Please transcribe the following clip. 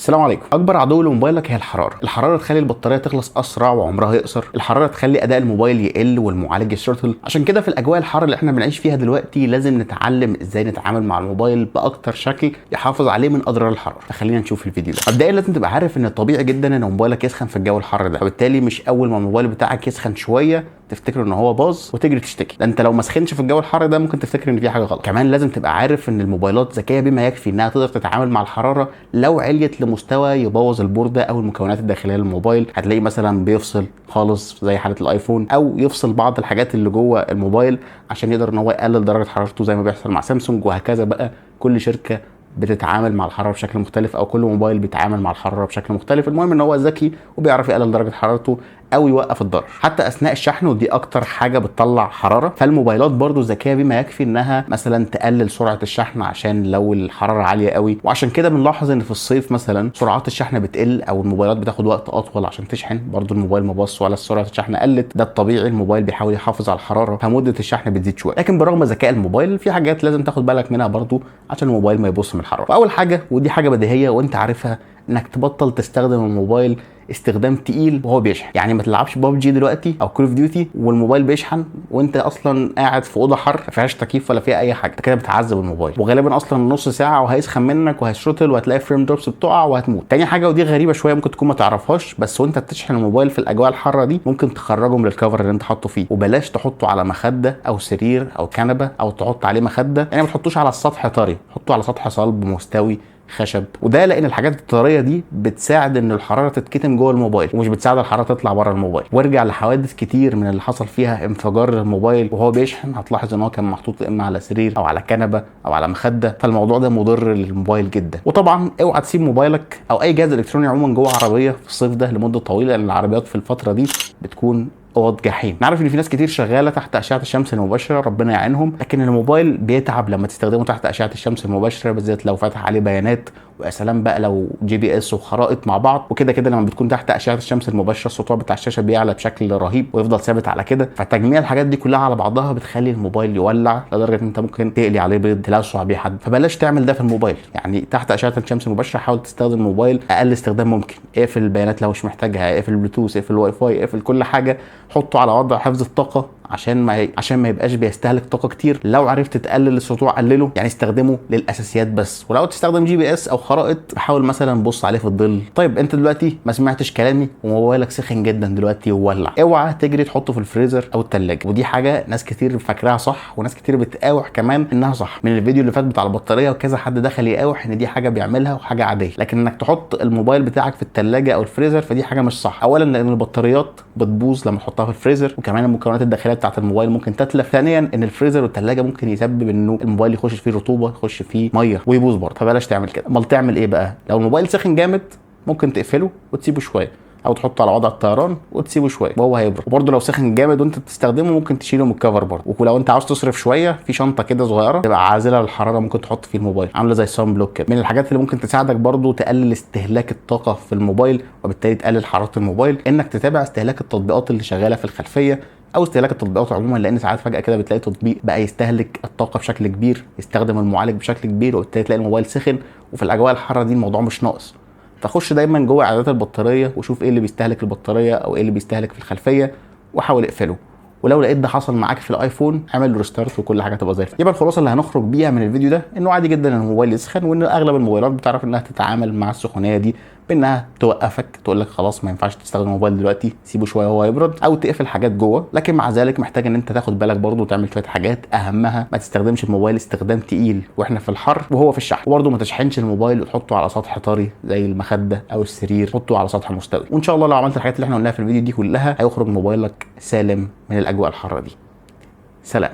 السلام عليكم. اكبر عدو لموبايلك هي الحراره تخلي البطاريه تخلص اسرع وعمرها يقصر، الحراره تخلي اداء الموبايل يقل والمعالج يشتغل. عشان كده في الاجواء الحاره اللي احنا بنعيش فيها دلوقتي لازم نتعلم ازاي نتعامل مع الموبايل باكتر شكل يحافظ عليه من اضرار الحراره. فخلينا نشوف الفيديو ده. مبدئيا لازم تبقى عارف ان طبيعي جدا ان موبايلك يسخن في الجو الحار ده، وبالتالي مش اول ما الموبايل بتاعك يسخن شويه تفتكر ان هو باظ وتجري تشتكي. ده انت لو ما سخنش في الجو الحار ده ممكن تفتكر ان في حاجه غلط. كمان لازم تبقى عارف ان الموبايلات ذكيه بما يكفي انها تقدر تتعامل مع الحراره لو عليت لمستوى يبوظ البورده او المكونات الداخليه للموبايل. هتلاقيه مثلا بيفصل خالص زي حاله الايفون، او يفصل بعض الحاجات اللي جوه الموبايل عشان يقدر ان هو يقلل درجه حرارته زي ما بيحصل مع سامسونج. وهكذا بقى كل شركه بتتعامل مع الحراره بشكل مختلف، او كل موبايل بيتعامل مع الحراره بشكل مختلف. المهم ان هو ذكي وبيعرف يقلل درجه حرارته او يوقف الضرر حتى اثناء الشحن، ودي اكتر حاجه بتطلع حراره. فالموبايلات برضو ذكيه بما يكفي انها مثلا تقلل سرعه الشحن عشان لو الحراره عاليه قوي. وعشان كده بنلاحظ ان في الصيف مثلا سرعات الشحن بتقل او الموبايلات بتاخد وقت اطول عشان تشحن. برضو الموبايل ما باظش ولا سرعه الشحن قلت، ده الطبيعي. الموبايل بيحاول يحافظ على الحراره فمده الشحن بتزيد شويه. لكن برغم ذكاء الموبايل في حاجات لازم تاخد بالك منها برضو عشان الموبايل ما يبص من الحراره. فاول حاجه ودي حاجه بديهيه وانت عارفها، انك تبطل تستخدم الموبايل استخدام تقيل وهو بيشحن. يعني ما تلعبش ببجي دلوقتي او كول اوف ديوتي والموبايل بيشحن وانت اصلا قاعد في اوضه حر ما فيهاش تكييف ولا فيها اي حاجه. انت كده بتعذب الموبايل، وغالبا اصلا نص ساعه وهيسخن منك وهيشرطل وهتلاقي فريم دروبس بتقع وهتموت. تاني حاجه ودي غريبه شويه ممكن تكون ما تعرفهاش، بس وانت بتشحن الموبايل في الاجواء الحاره دي ممكن تخرجه من الكفر اللي انت حاطه فيه. وبلاش تحطه على مخده او سرير او كنبه او تحط عليه مخده. يعني ما تحطوش على السطح طري، حطه على سطح صلب مستوي خشب. وده لان الحاجات الطريه دي بتساعد ان الحراره تتكتم جوه الموبايل ومش بتساعد الحراره تطلع بره الموبايل. وارجع لحوادث كتير من اللي حصل فيها انفجار الموبايل وهو بيشحن، هتلاحظ ان هو كان محطوط اما على سرير او على كنبه او على مخده. فالموضوع ده مضر للموبايل جدا. وطبعا اوعى تسيب موبايلك او اي جهاز الكتروني عموما جوه عربيه في الصيف ده لمده طويله، لان العربيات في الفتره دي بتكون اوض جحيم. نعرف ان في ناس كتير شغاله تحت اشعه الشمس المباشره، ربنا يعينهم، لكن الموبايل بيتعب لما تستخدمه تحت اشعه الشمس المباشره، بالذات لو فتح عليه بيانات. ويا سلام بقى لو جي بي اس وخرائط مع بعض. وكده كده لما بتكون تحت اشعه الشمس المباشره السطوع بتاع الشاشه بيعلى بشكل رهيب ويفضل ثابت على كده. فتجميع الحاجات دي كلها على بعضها بتخلي الموبايل يولع لدرجه ان انت ممكن تقلي عليه بيض تلسع بيه حد. فبلاش تعمل ده في الموبايل. يعني تحت اشعه الشمس المباشره حاول تستخدم الموبايل اقل استخدام ممكن. اقفل البيانات لو مش محتاجها، اقفل البلوتوث، اقفل الواي فاي، اقفل كل حاجه. حطه على وضع حفظ الطاقه عشان ما يبقاش بيستهلك طاقه كتير. لو عرفت تقلل السطوع قلله، يعني استخدمه للاساسيات بس. ولو تستخدم جي بي اس او خرائط حاول مثلا بص عليه في الظل. طيب انت دلوقتي ما سمعتش كلامي وموبايلك سخن جدا دلوقتي وولع، اوعى تجري تحطه في الفريزر او الثلاجه. ودي حاجه ناس كتير فاكراها صح وناس كتير بتقاوح كمان انها صح. من الفيديو اللي فات بتاع البطاريه وكذا حد دخل يقاوح ان دي حاجه بيعملها وحاجه عاديه. لكن انك تحط الموبايل بتاعك في الثلاجه او الفريزر فدي حاجه مش صح. اولا لان البطاريات بتبوظ لما تحطها في الفريزر، وكمان المكونات الداخليه بتاعه الموبايل ممكن تتلف. ثانيا ان الفريزر والثلاجه ممكن يسبب انه الموبايل يخش فيه رطوبه، يخش فيه ميه ويبوظ برضه. فبلاش تعمل كده. امال تعمل ايه بقى؟ لو الموبايل سخن جامد ممكن تقفله وتسيبه شويه، او تحطه على وضع الطيران وتسيبه شويه وهو هيبرد. وبرده لو سخن جامد وانت بتستخدمه ممكن تشيله من الكفر برده. ولو انت عاوز تصرف شويه في شنطه كده صغيره تبقى عازله للحراره ممكن تحط فيه الموبايل، عامله زي الصن بلوك كده. من الحاجات اللي ممكن تساعدك برده تقلل استهلاك الطاقه في الموبايل وبالتالي تقلل حراره الموبايل، انك تتابع استهلاك التطبيقات اللي شغاله في الخلفيه او استهلاك التطبيقات عموما. لان ساعات فجاه كده بتلاقي تطبيق بقى يستهلك الطاقه بشكل كبير، يستخدم المعالج بشكل كبير، وبالتالي تلاقي الموبايل سخن. وفي الاجواء الحاره دي الموضوع مش ناقص. فخش دايما جوه اعدادات البطاريه وشوف ايه اللي بيستهلك البطاريه او ايه اللي بيستهلك في الخلفيه وحاول اقفله. ولو لقيت ده حصل معاك في الايفون اعمل ريستارت وكل حاجه تبقى زي الفل. يبقى الخلاصه اللي هنخرج بيها من الفيديو ده انه عادي جدا ان الموبايل يسخن، وان اغلب الموبايلات بتعرف انها تتعامل مع السخونيه دي بانها توقفك، تقول لك خلاص ما ينفعش تستخدم الموبايل دلوقتي، سيبه شويه وهو يبرد، او تقفل حاجات جوه. لكن مع ذلك محتاج ان انت تاخد بالك برضه وتعمل شويه حاجات. اهمها ما تستخدمش الموبايل استخدام تقيل واحنا في الحر وهو في الشحن. وبرضه ما تشحنش الموبايل وتحطه على سطح طري زي المخده او السرير، حطه على سطح مستوي. وان شاء الله لو عملت الحاجات اللي احنا قلناها في الفيديو دي كلها هيخرج موبايلك سالم من الاجواء الحاره دي. سلام.